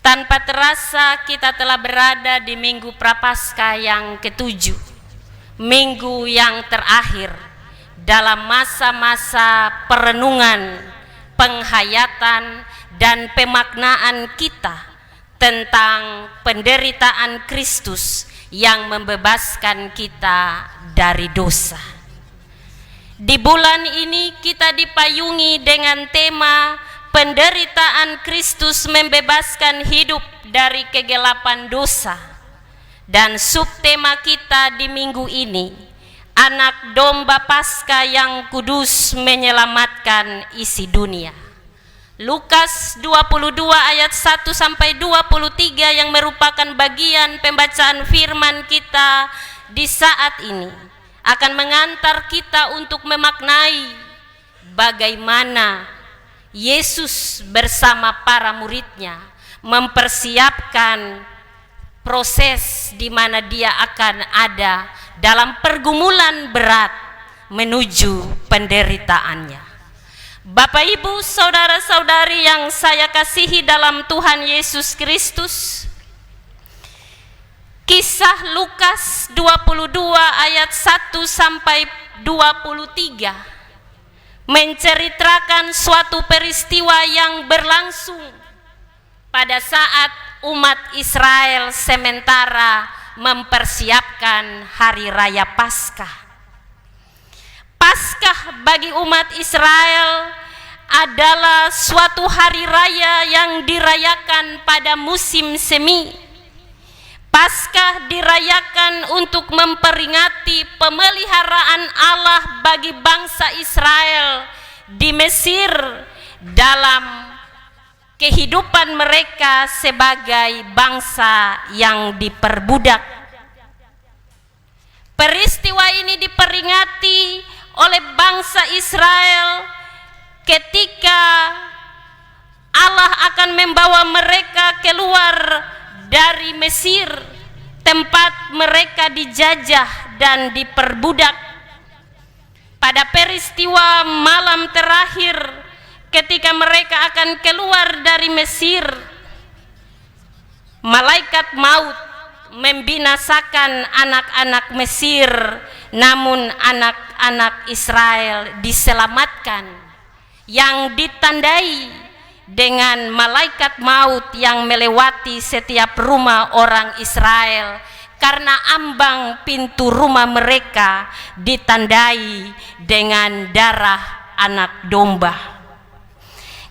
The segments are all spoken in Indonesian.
Tanpa terasa kita telah berada di Minggu Prapaskah yang ke-7, minggu yang terakhir dalam masa-masa perenungan, penghayatan, dan pemaknaan kita tentang penderitaan Kristus yang membebaskan kita dari dosa. Di bulan ini kita dipayungi dengan tema penderitaan Kristus membebaskan hidup dari kegelapan dosa. Dan subtema kita di minggu ini, anak domba Paskah yang kudus menyelamatkan isi dunia. Lukas 22 ayat 1 sampai 23 yang merupakan bagian pembacaan firman kita di saat ini akan mengantar kita untuk memaknai bagaimana Yesus bersama para muridnya mempersiapkan proses di mana dia akan ada dalam pergumulan berat menuju penderitaannya. Bapak, Ibu, saudara-saudari yang saya kasihi dalam Tuhan Yesus Kristus, kisah Lukas 22 ayat 1 sampai 23 menceritakan suatu peristiwa yang berlangsung pada saat umat Israel sementara mempersiapkan hari raya Paskah. Paskah bagi umat Israel adalah suatu hari raya yang dirayakan pada musim semi. Paskah dirayakan untuk memperingati pemeliharaan Allah bagi bangsa Israel di Mesir dalam kehidupan mereka sebagai bangsa yang diperbudak. Peristiwa ini diperingati oleh bangsa Israel ketika Allah akan membawa mereka keluar dari Mesir, tempat mereka dijajah dan diperbudak. Pada peristiwa malam terakhir ketika mereka akan keluar dari Mesir, malaikat maut membinasakan anak-anak Mesir, namun anak-anak Israel diselamatkan, yang ditandai dengan malaikat maut yang melewati setiap rumah orang Israel karena ambang pintu rumah mereka ditandai dengan darah anak domba.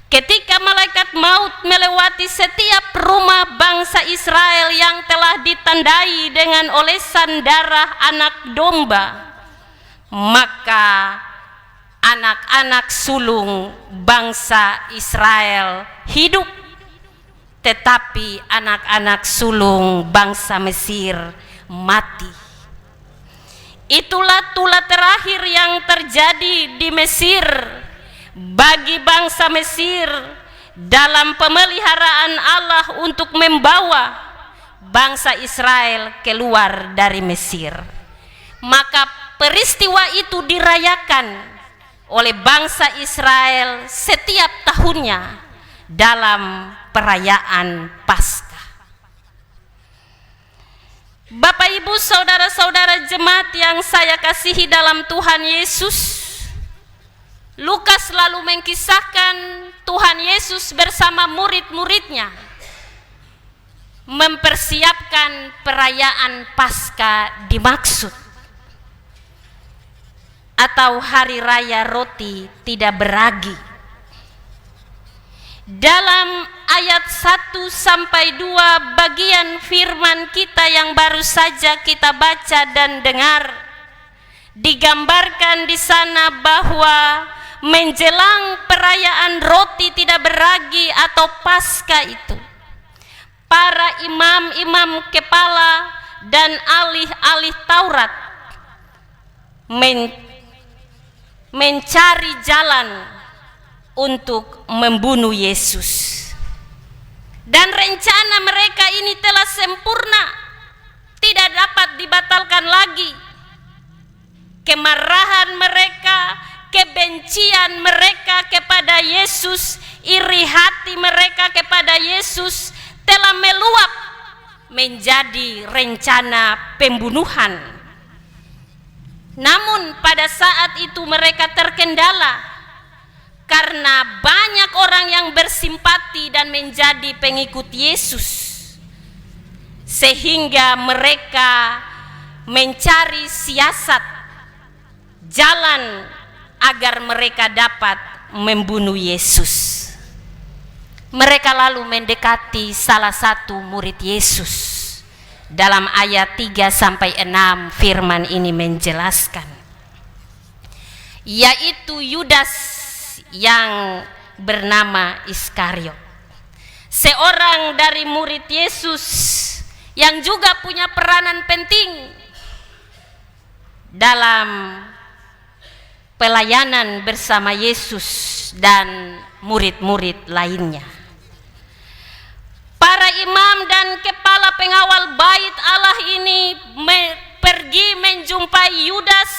Ketika malaikat maut melewati setiap rumah bangsa Israel yang telah ditandai dengan olesan darah anak domba, maka anak-anak sulung bangsa Israel hidup, tetapi anak-anak sulung bangsa Mesir mati. Itulah tulah terakhir yang terjadi di Mesir bagi bangsa Mesir dalam pemeliharaan Allah untuk membawa bangsa Israel keluar dari Mesir. Maka peristiwa itu dirayakan oleh bangsa Israel setiap tahunnya dalam perayaan Paskah. Bapak, Ibu, saudara-saudara jemaat yang saya kasihi dalam Tuhan Yesus, Lukas lalu mengkisahkan Tuhan Yesus bersama murid-muridnya mempersiapkan perayaan Paskah dimaksud, atau hari raya roti tidak beragi. Dalam ayat 1 sampai 2 bagian firman kita yang baru saja kita baca dan dengar, digambarkan di sana bahwa menjelang perayaan roti tidak beragi atau Paskah itu, para imam-imam kepala dan ahli-ahli Taurat mencari jalan untuk membunuh Yesus. Dan rencana mereka ini telah sempurna, tidak dapat dibatalkan lagi. Kemarahan mereka, kebencian mereka kepada Yesus, iri hati mereka kepada Yesus telah meluap menjadi rencana pembunuhan. Namun pada saat itu mereka terkendala karena banyak orang yang bersimpati dan menjadi pengikut Yesus, sehingga mereka mencari siasat jalan agar mereka dapat membunuh Yesus. Mereka lalu mendekati salah satu murid Yesus. Dalam ayat 3-6 firman ini menjelaskan, yaitu Yudas yang bernama Iskariot, seorang dari murid Yesus yang juga punya peranan penting dalam pelayanan bersama Yesus dan murid-murid lainnya. Para imam dan kepala pengawal bait Allah ini pergi menjumpai Yudas,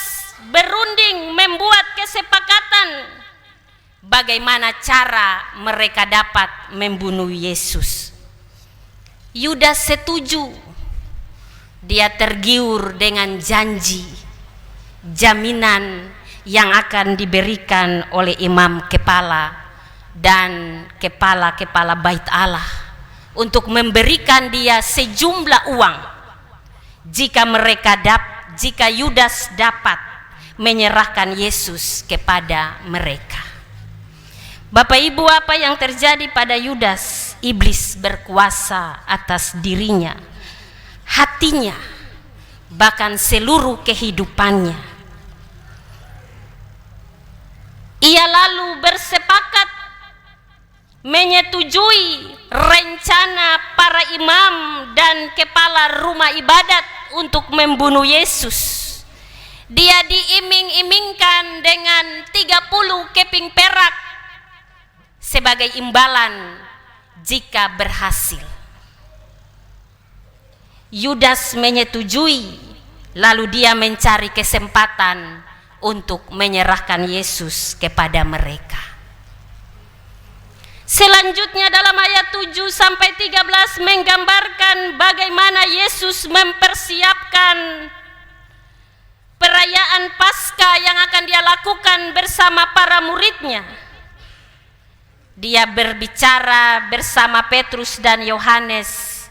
berunding membuat kesepakatan bagaimana cara mereka dapat membunuh Yesus. Yudas setuju. Dia tergiur dengan janji, jaminan yang akan diberikan oleh imam kepala dan kepala-kepala bait Allah untuk memberikan dia sejumlah uang jika Yudas dapat menyerahkan Yesus kepada mereka. Bapak Ibu, apa yang terjadi pada Yudas? Iblis berkuasa atas dirinya, hatinya, bahkan seluruh kehidupannya. Ia lalu bersepakat menyetujui rencana para imam dan kepala rumah ibadat untuk membunuh Yesus. Dia diiming-imingkan dengan 30 keping perak sebagai imbalan jika berhasil. Yudas menyetujui, lalu dia mencari kesempatan untuk menyerahkan Yesus kepada mereka. Selanjutnya dalam ayat 7-13 menggambarkan bagaimana Yesus mempersiapkan perayaan Paskah yang akan dia lakukan bersama para muridnya. Dia berbicara bersama Petrus dan Yohanes,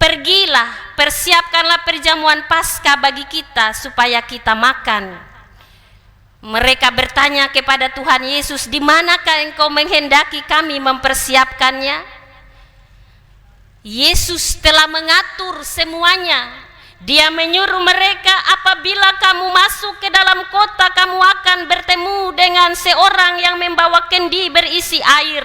"Pergilah, persiapkanlah perjamuan Paskah bagi kita supaya kita makan." Mereka bertanya kepada Tuhan Yesus, "Di manakah engkau menghendaki kami mempersiapkannya?" Yesus telah mengatur semuanya. Dia menyuruh mereka, "Apabila kamu masuk ke dalam kota, kamu akan bertemu dengan seorang yang membawa kendi berisi air.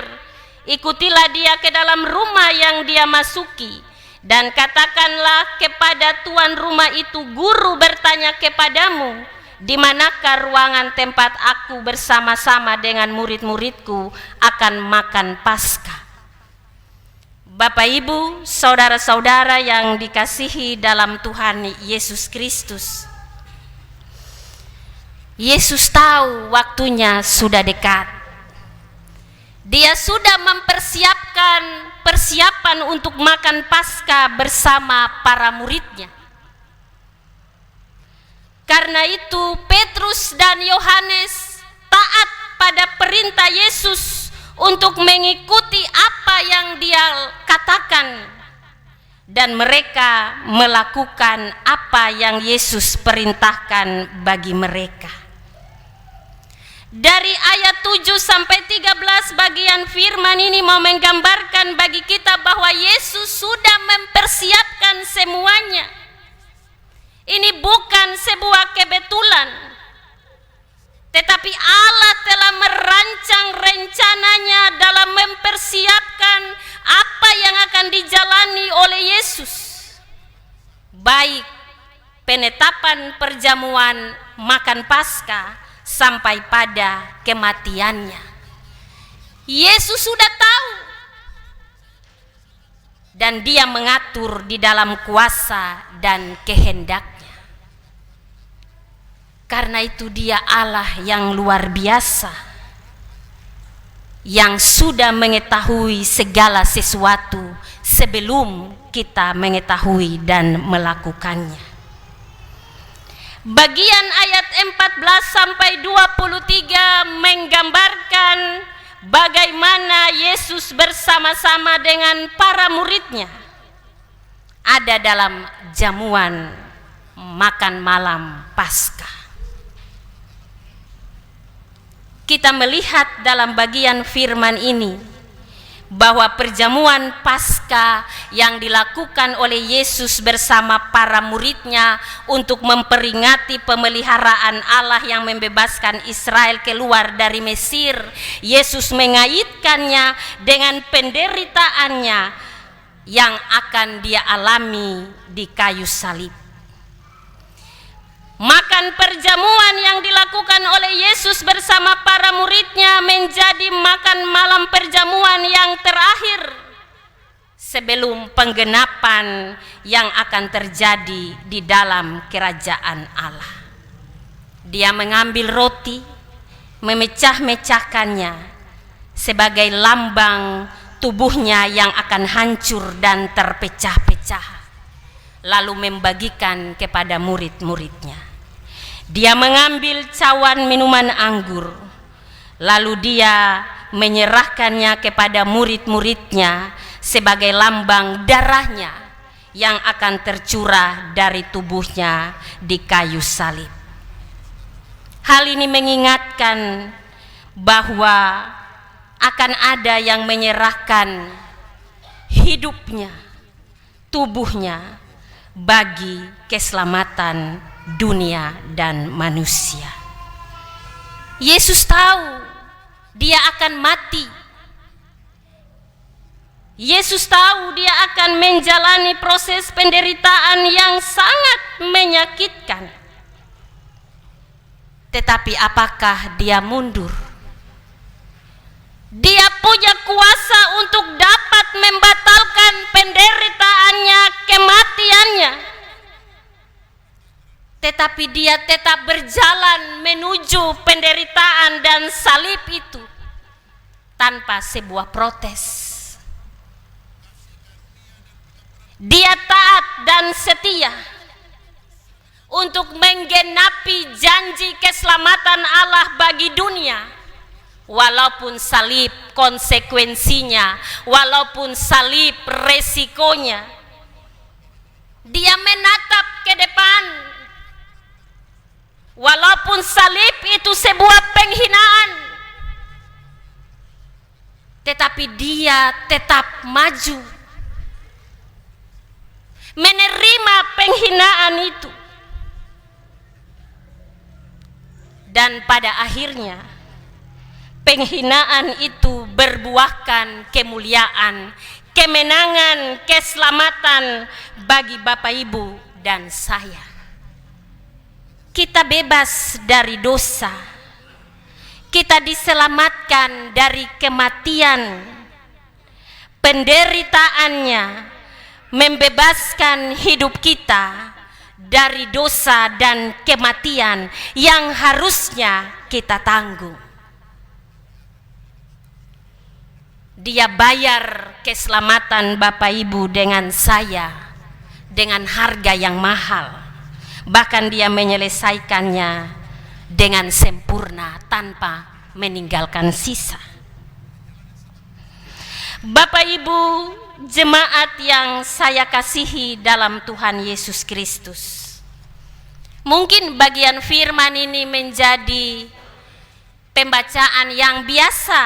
Ikutilah dia ke dalam rumah yang dia masuki, dan katakanlah kepada tuan rumah itu, Guru bertanya kepadamu, di manakah ruangan tempat aku bersama-sama dengan murid-muridku akan makan Paskah?" Bapak Ibu, saudara-saudara yang dikasihi dalam Tuhan Yesus Kristus, Yesus tahu waktunya sudah dekat. Dia sudah mempersiapkan persiapan untuk makan Paskah bersama para muridnya. Karena itu Petrus dan Yohanes taat pada perintah Yesus untuk mengikuti apa yang dia katakan, dan mereka melakukan apa yang Yesus perintahkan bagi mereka. Dari ayat 7-13 bagian firman ini mau menggambarkan bagi kita bahwa Yesus sudah mempersiapkan semuanya. Ini bukan sebuah kebetulan, tetapi Allah telah merancang rencananya dalam mempersiapkan apa yang akan dijalani oleh Yesus, baik penetapan perjamuan makan Paskah sampai pada kematiannya. Yesus sudah tahu, dan dia mengatur di dalam kuasa dan kehendaknya. Karena itu dia Allah yang luar biasa. yang sudah mengetahui segala sesuatu sebelum kita mengetahui dan melakukannya. Bagian ayat 14 sampai 23 menggambarkan bagaimana Yesus bersama-sama dengan para muridnya ada dalam jamuan makan malam Paskah. Kita melihat dalam bagian firman ini bahwa perjamuan Paskah yang dilakukan oleh Yesus bersama para muridnya untuk memperingati pemeliharaan Allah yang membebaskan Israel keluar dari Mesir, Yesus mengaitkannya dengan penderitaannya yang akan dia alami di kayu salib. Makan perjamuan yang dilakukan oleh Yesus bersama para muridnya menjadi makan malam perjamuan yang terakhir sebelum penggenapan yang akan terjadi di dalam kerajaan Allah. Dia mengambil roti, memecah-mecahkannya sebagai lambang tubuhnya yang akan hancur dan terpecah-pecah, lalu membagikan kepada murid-muridnya. Dia mengambil cawan minuman anggur, lalu dia menyerahkannya kepada murid-muridnya sebagai lambang darahnya yang akan tercurah dari tubuhnya di kayu salib. Hal ini mengingatkan bahwa akan ada yang menyerahkan hidupnya, tubuhnya bagi keselamatan dunia dan manusia. Yesus tahu dia akan mati. Yesus tahu dia akan menjalani proses penderitaan yang sangat menyakitkan. Tetapi apakah dia mundur? Dia punya kuasa untuk dapat membatalkan penderitaannya, kematiannya. Tetapi dia tetap berjalan menuju penderitaan dan salib itu tanpa sebuah protes. Dia taat dan setia untuk menggenapi janji keselamatan Allah bagi dunia, walaupun salib konsekuensinya, walaupun salib resikonya. Dia menatap ke depan, walaupun salib itu sebuah penghinaan, tetapi dia tetap maju menerima penghinaan itu. Dan pada akhirnya penghinaan itu berbuahkan kemuliaan, kemenangan, keselamatan bagi Bapak Ibu dan saya. Kita bebas dari dosa, kita diselamatkan dari kematian. Penderitaannya membebaskan hidup kita dari dosa dan kematian yang harusnya kita tanggung. Dia bayar keselamatan Bapak Ibu dengan saya dengan harga yang mahal. Bahkan dia menyelesaikannya dengan sempurna tanpa meninggalkan sisa. Bapak Ibu jemaat yang saya kasihi dalam Tuhan Yesus Kristus, mungkin bagian firman ini menjadi pembacaan yang biasa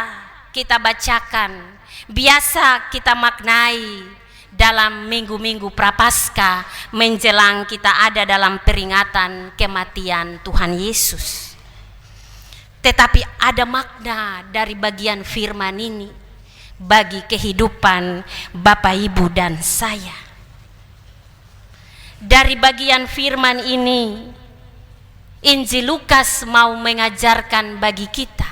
kita bacakan, biasa kita maknai dalam minggu-minggu Prapaskah menjelang kita ada dalam peringatan kematian Tuhan Yesus. Tetapi ada makna dari bagian firman ini bagi kehidupan Bapak Ibu dan saya. Dari bagian firman ini, Injil Lukas mau mengajarkan bagi kita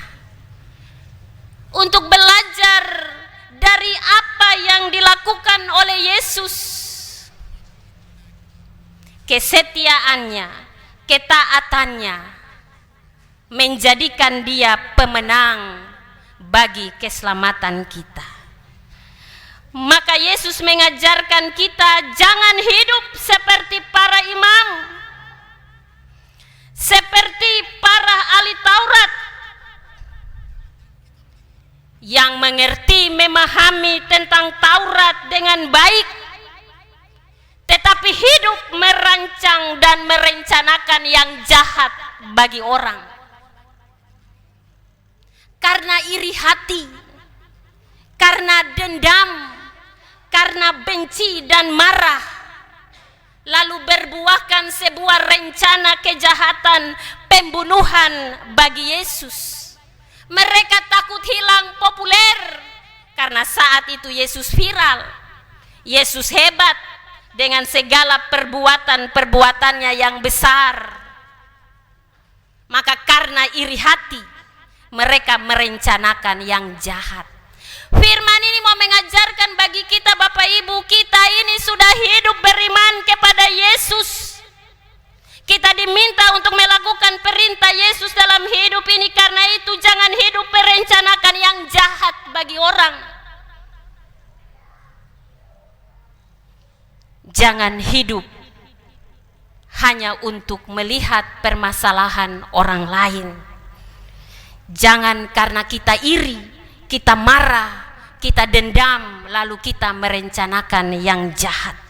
untuk belajar dari apa yang dilakukan oleh Yesus. Kesetiaannya, ketaatannya menjadikan dia pemenang bagi keselamatan kita. Maka Yesus mengajarkan kita jangan hidup seperti para imam, seperti para ahli Taurat yang mengerti memahami tentang Taurat dengan baik, tetapi hidup merancang dan merencanakan yang jahat bagi orang. Karena iri hati, karena dendam, karena benci dan marah, lalu berbuahkan sebuah rencana kejahatan pembunuhan bagi Yesus. Mereka takut hilang populer karena saat itu Yesus viral, Yesus hebat dengan segala perbuatan-perbuatannya yang besar. Maka karena iri hati, mereka merencanakan yang jahat. Firman ini mau mengajarkan bagi kita Bapak Ibu, kita ini sudah hidup beriman kepada Yesus. Kita diminta untuk melakukan perintah Yesus dalam hidup ini. Karena itu jangan hidup merencanakan yang jahat bagi orang. Jangan hidup hanya untuk melihat permasalahan orang lain. Jangan karena kita iri, kita marah, kita dendam, lalu kita merencanakan yang jahat.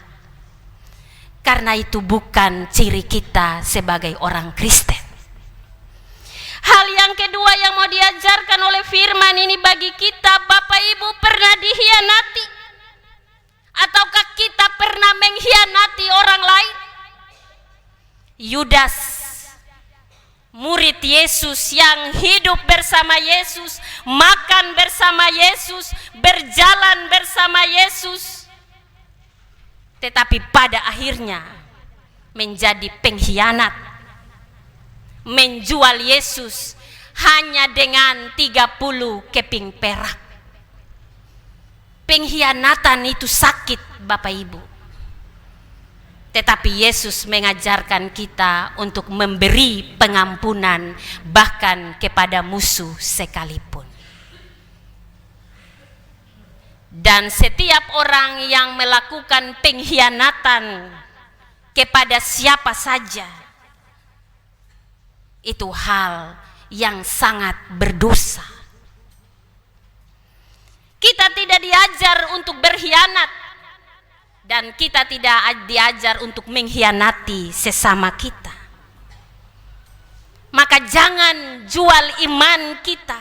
Karena itu bukan ciri kita sebagai orang Kristen. Hal yang kedua yang mau diajarkan oleh firman ini bagi kita, Bapak Ibu, pernah dikhianati? Ataukah kita pernah mengkhianati orang lain? Yudas, murid Yesus yang hidup bersama Yesus, makan bersama Yesus, berjalan bersama Yesus, tetapi pada akhirnya menjadi pengkhianat, menjual Yesus hanya dengan 30 keping perak. Pengkhianatan itu sakit Bapak Ibu. Tetapi Yesus mengajarkan kita untuk memberi pengampunan bahkan kepada musuh sekalipun. Dan setiap orang yang melakukan pengkhianatan kepada siapa saja, itu hal yang sangat berdosa. Kita tidak diajar untuk berkhianat, dan kita tidak diajar untuk mengkhianati sesama kita. Maka jangan jual iman kita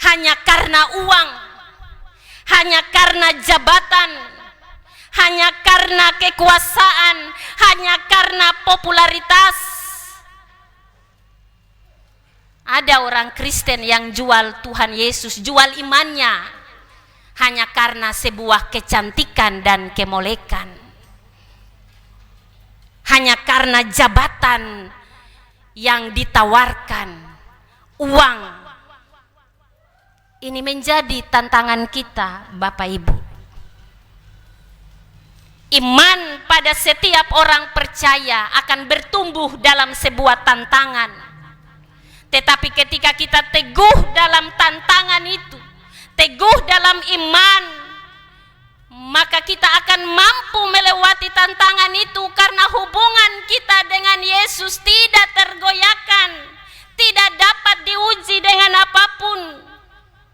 hanya karena uang, hanya karena jabatan, hanya karena kekuasaan, hanya karena popularitas. Ada orang Kristen yang jual Tuhan Yesus, jual imannya hanya karena sebuah kecantikan dan kemolekan, hanya karena jabatan yang ditawarkan, uang. Ini menjadi tantangan kita Bapak Ibu. Iman pada setiap orang percaya akan bertumbuh dalam sebuah tantangan. Tetapi ketika kita teguh dalam tantangan itu, teguh dalam iman, maka kita akan mampu melewati tantangan itu karena hubungan kita dengan Yesus tidak tergoyahkan, tidak dapat diuji dengan apapun.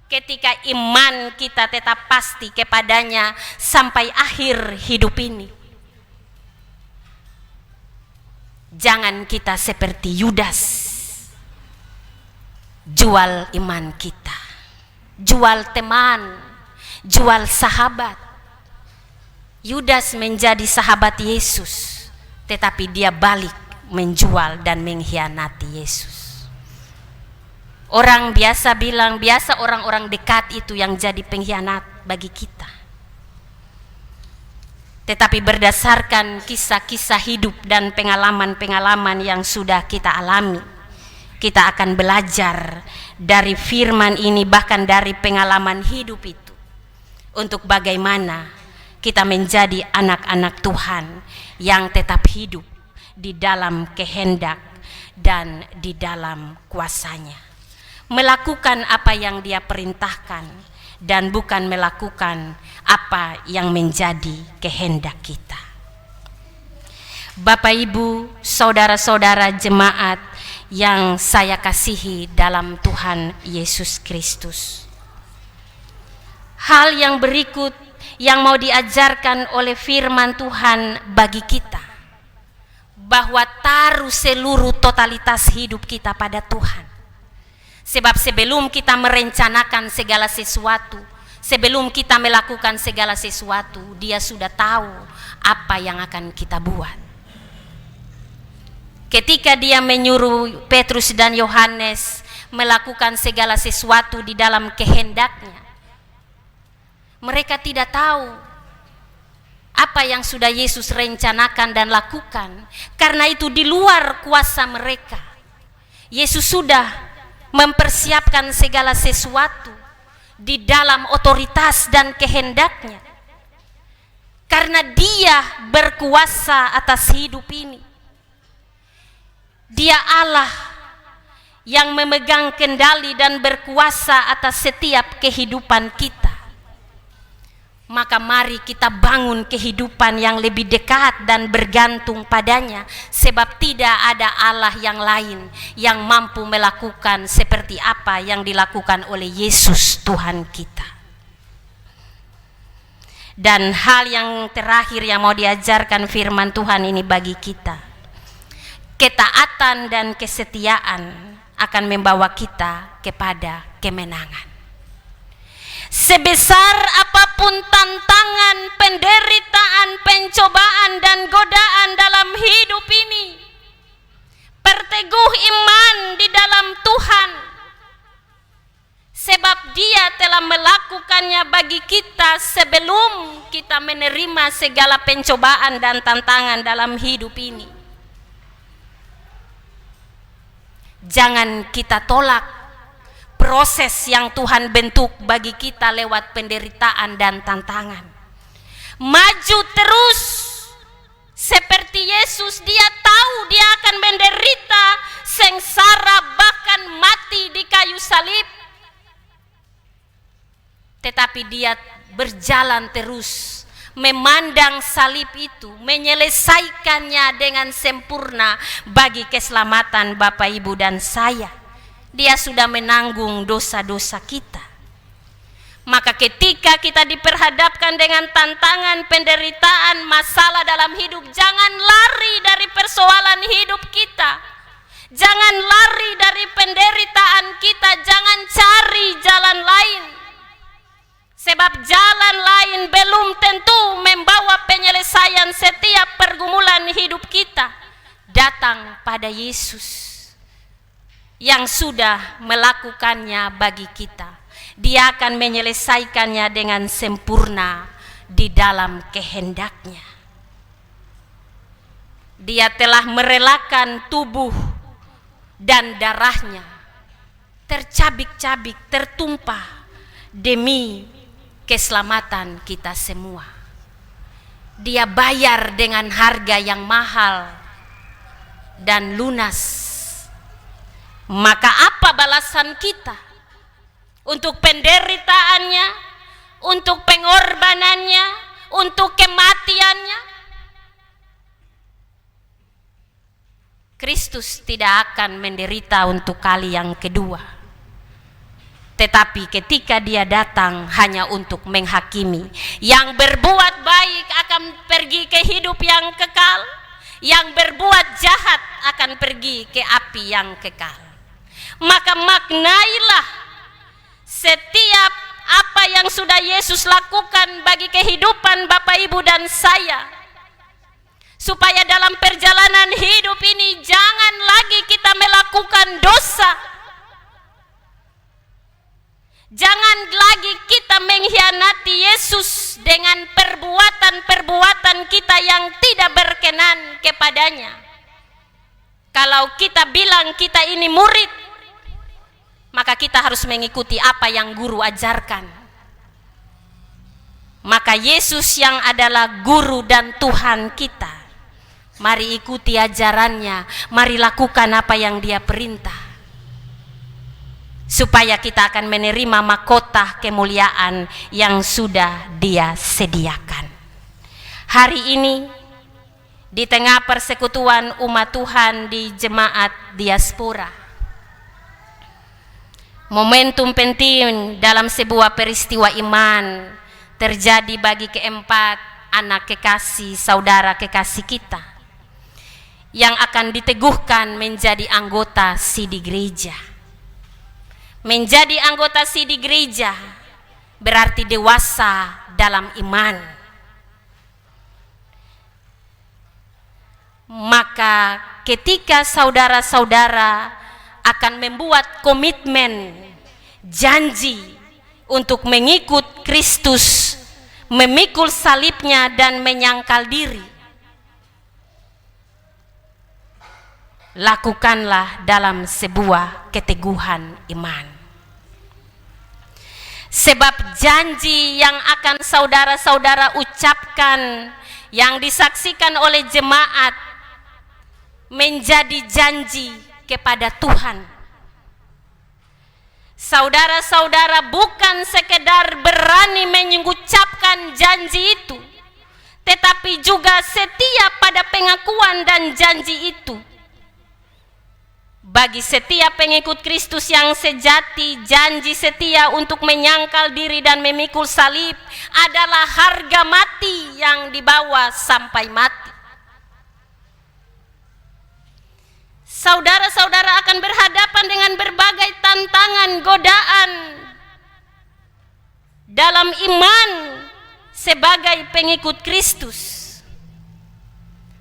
Ketika iman kita tetap pasti kepadanya sampai akhir hidup ini. Jangan kita seperti Yudas, jual iman kita, jual teman, jual sahabat. Yudas menjadi sahabat Yesus, tetapi dia balik menjual dan mengkhianati Yesus. Orang biasa bilang, biasa orang-orang dekat itu yang jadi pengkhianat bagi kita. Tetapi berdasarkan kisah-kisah hidup dan pengalaman-pengalaman yang sudah kita alami, kita akan belajar dari firman ini, bahkan dari pengalaman hidup itu, untuk bagaimana kita menjadi anak-anak Tuhan yang tetap hidup di dalam kehendak dan di dalam kuasanya. melakukan apa yang Dia perintahkan dan bukan melakukan apa yang menjadi kehendak kita. Bapak Ibu, saudara-saudara jemaat yang saya kasihi dalam Tuhan Yesus Kristus. Hal yang berikut yang mau diajarkan oleh firman Tuhan bagi kita, bahwa taruh seluruh totalitas hidup kita pada Tuhan. Sebab sebelum kita merencanakan segala sesuatu, sebelum kita melakukan segala sesuatu, Dia sudah tahu apa yang akan kita buat. Ketika Dia menyuruh Petrus dan Yohanes melakukan segala sesuatu di dalam kehendaknya, mereka tidak tahu apa yang sudah Yesus rencanakan dan lakukan, karena itu di luar kuasa mereka. Yesus sudah mempersiapkan segala sesuatu di dalam otoritas dan kehendaknya, karena Dia berkuasa atas hidup ini. Dia Allah yang memegang kendali dan berkuasa atas setiap kehidupan kita. Maka mari kita bangun kehidupan yang lebih dekat dan bergantung padanya, sebab tidak ada Allah yang lain yang mampu melakukan seperti apa yang dilakukan oleh Yesus Tuhan kita. Dan hal yang terakhir yang mau diajarkan firman Tuhan ini bagi kita, ketaatan dan kesetiaan akan membawa kita kepada kemenangan. Sebesar apapun tantangan, penderitaan, pencobaan dan godaan dalam hidup ini, perteguh iman di dalam Tuhan, sebab Dia telah melakukannya bagi kita sebelum kita menerima segala pencobaan dan tantangan dalam hidup ini. Jangan kita tolak proses yang Tuhan bentuk bagi kita lewat penderitaan dan tantangan. Maju terus seperti Yesus. Dia tahu Dia akan menderita, sengsara, bahkan mati di kayu salib, tetapi Dia berjalan terus memandang salib itu, menyelesaikannya dengan sempurna bagi keselamatan Bapak Ibu dan saya. Dia sudah menanggung dosa-dosa kita. Maka ketika kita diperhadapkan dengan tantangan, penderitaan, masalah dalam hidup, jangan lari dari persoalan hidup kita. Jangan lari dari penderitaan kita, jangan cari jalan lain. Sebab jalan lain belum tentu membawa penyelesaian setiap pergumulan hidup kita. Datang pada Yesus yang sudah melakukannya bagi kita. Dia akan menyelesaikannya dengan sempurna di dalam kehendaknya. Dia telah merelakan tubuh dan darahnya tercabik-cabik, tertumpah demi keselamatan kita semua. Dia bayar dengan harga yang mahal dan lunas. Maka apa balasan kita untuk penderitaannya, untuk pengorbanannya, untuk kematiannya? Kristus tidak akan menderita untuk kali yang kedua. Tetapi ketika Dia datang hanya untuk menghakimi, yang berbuat baik akan pergi ke hidup yang kekal, yang berbuat jahat akan pergi ke api yang kekal. Maka maknailah setiap apa yang sudah Yesus lakukan bagi kehidupan Bapak Ibu dan saya, supaya dalam perjalanan hidup ini jangan lagi kita melakukan dosa, jangan lagi kita mengkhianati Yesus dengan perbuatan-perbuatan kita yang tidak berkenan kepadanya. Kalau kita bilang kita ini murid, maka kita harus mengikuti apa yang guru ajarkan. Maka Yesus yang adalah guru dan Tuhan kita, mari ikuti ajarannya, mari lakukan apa yang Dia perintah. supaya kita akan menerima mahkota kemuliaan yang sudah Dia sediakan. Hari ini di tengah persekutuan umat Tuhan di jemaat diaspora, momentum penting dalam sebuah peristiwa iman terjadi bagi keempat anak kekasih, saudara kekasih kita yang akan diteguhkan menjadi anggota sidi gereja. Menjadi anggota sidi gereja berarti dewasa dalam iman. Maka ketika saudara-saudara akan membuat komitmen, janji untuk mengikut Kristus, memikul salibnya dan menyangkal diri, lakukanlah dalam sebuah keteguhan iman. Sebab janji yang akan saudara-saudara ucapkan, yang disaksikan oleh jemaat, menjadi janji kepada Tuhan. Saudara-saudara bukan sekedar berani mengucapkan janji itu, tetapi juga setia pada pengakuan dan janji itu. Bagi setiap pengikut Kristus yang sejati, janji setia untuk menyangkal diri dan memikul salib adalah harga mati yang dibawa sampai mati. Saudara-saudara akan berhadapan dengan berbagai tantangan, godaan dalam iman sebagai pengikut Kristus.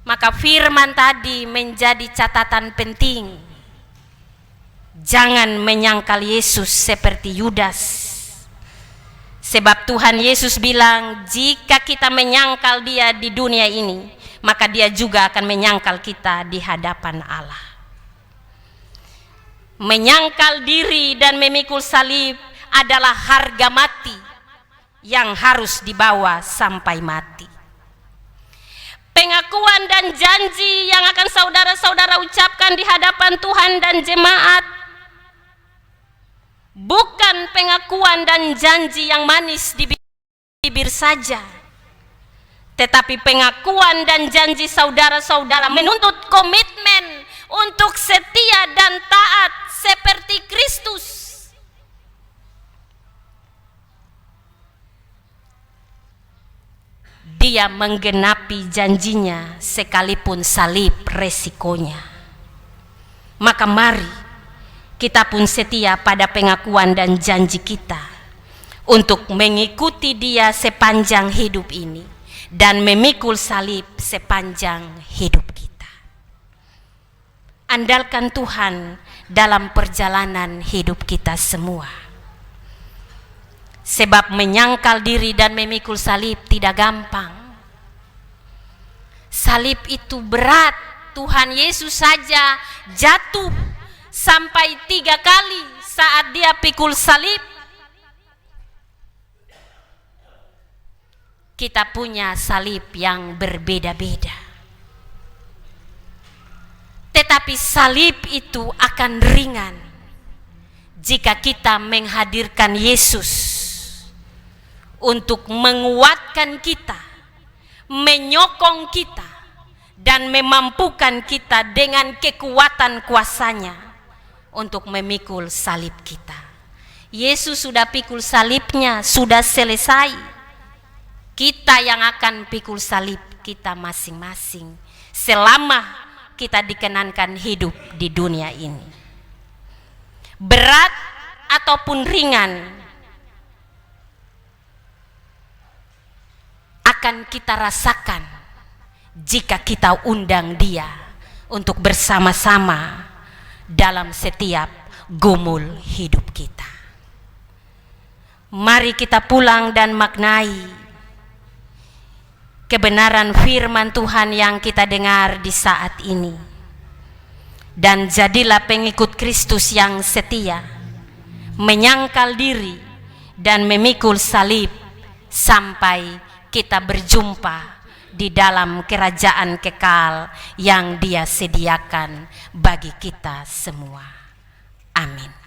Maka firman tadi menjadi catatan penting. Jangan menyangkal Yesus seperti Yudas. Sebab Tuhan Yesus bilang, jika kita menyangkal Dia di dunia ini, maka Dia juga akan menyangkal kita di hadapan Allah. Menyangkal diri dan memikul salib adalah harga mati yang harus dibawa sampai mati. Pengakuan dan janji yang akan saudara-saudara ucapkan di hadapan Tuhan dan jemaat bukan pengakuan dan janji yang manis di bibir saja, tetapi pengakuan dan janji saudara-saudara menuntut komitmen untuk setia dan taat seperti Kristus. Dia menggenapi janjinya sekalipun salib resikonya. Maka mari kita pun setia pada pengakuan dan janji kita untuk mengikuti Dia sepanjang hidup ini dan memikul salib sepanjang hidup kita. Andalkan Tuhan dalam perjalanan hidup kita semua. Sebab menyangkal diri dan memikul salib tidak gampang. Salib itu berat. Tuhan Yesus saja jatuh sampai 3 kali saat Dia pikul salib. Kita punya salib yang berbeda-beda, tetapi salib itu akan ringan jika kita menghadirkan Yesus untuk menguatkan kita, menyokong kita, dan memampukan kita dengan kekuatan kuasa-Nya untuk memikul salib kita. Yesus sudah pikul salibnya, sudah selesai. Kita yang akan pikul salib kita masing-masing selama kita dikenankan hidup di dunia ini. Berat ataupun ringan akan kita rasakan jika kita undang Dia untuk bersama-sama dalam setiap gumul hidup kita. Mari kita pulang dan maknai kebenaran firman Tuhan yang kita dengar di saat ini, dan jadilah pengikut Kristus yang setia, menyangkal diri dan memikul salib sampai kita berjumpa di dalam kerajaan kekal yang Dia sediakan bagi kita semua. Amin.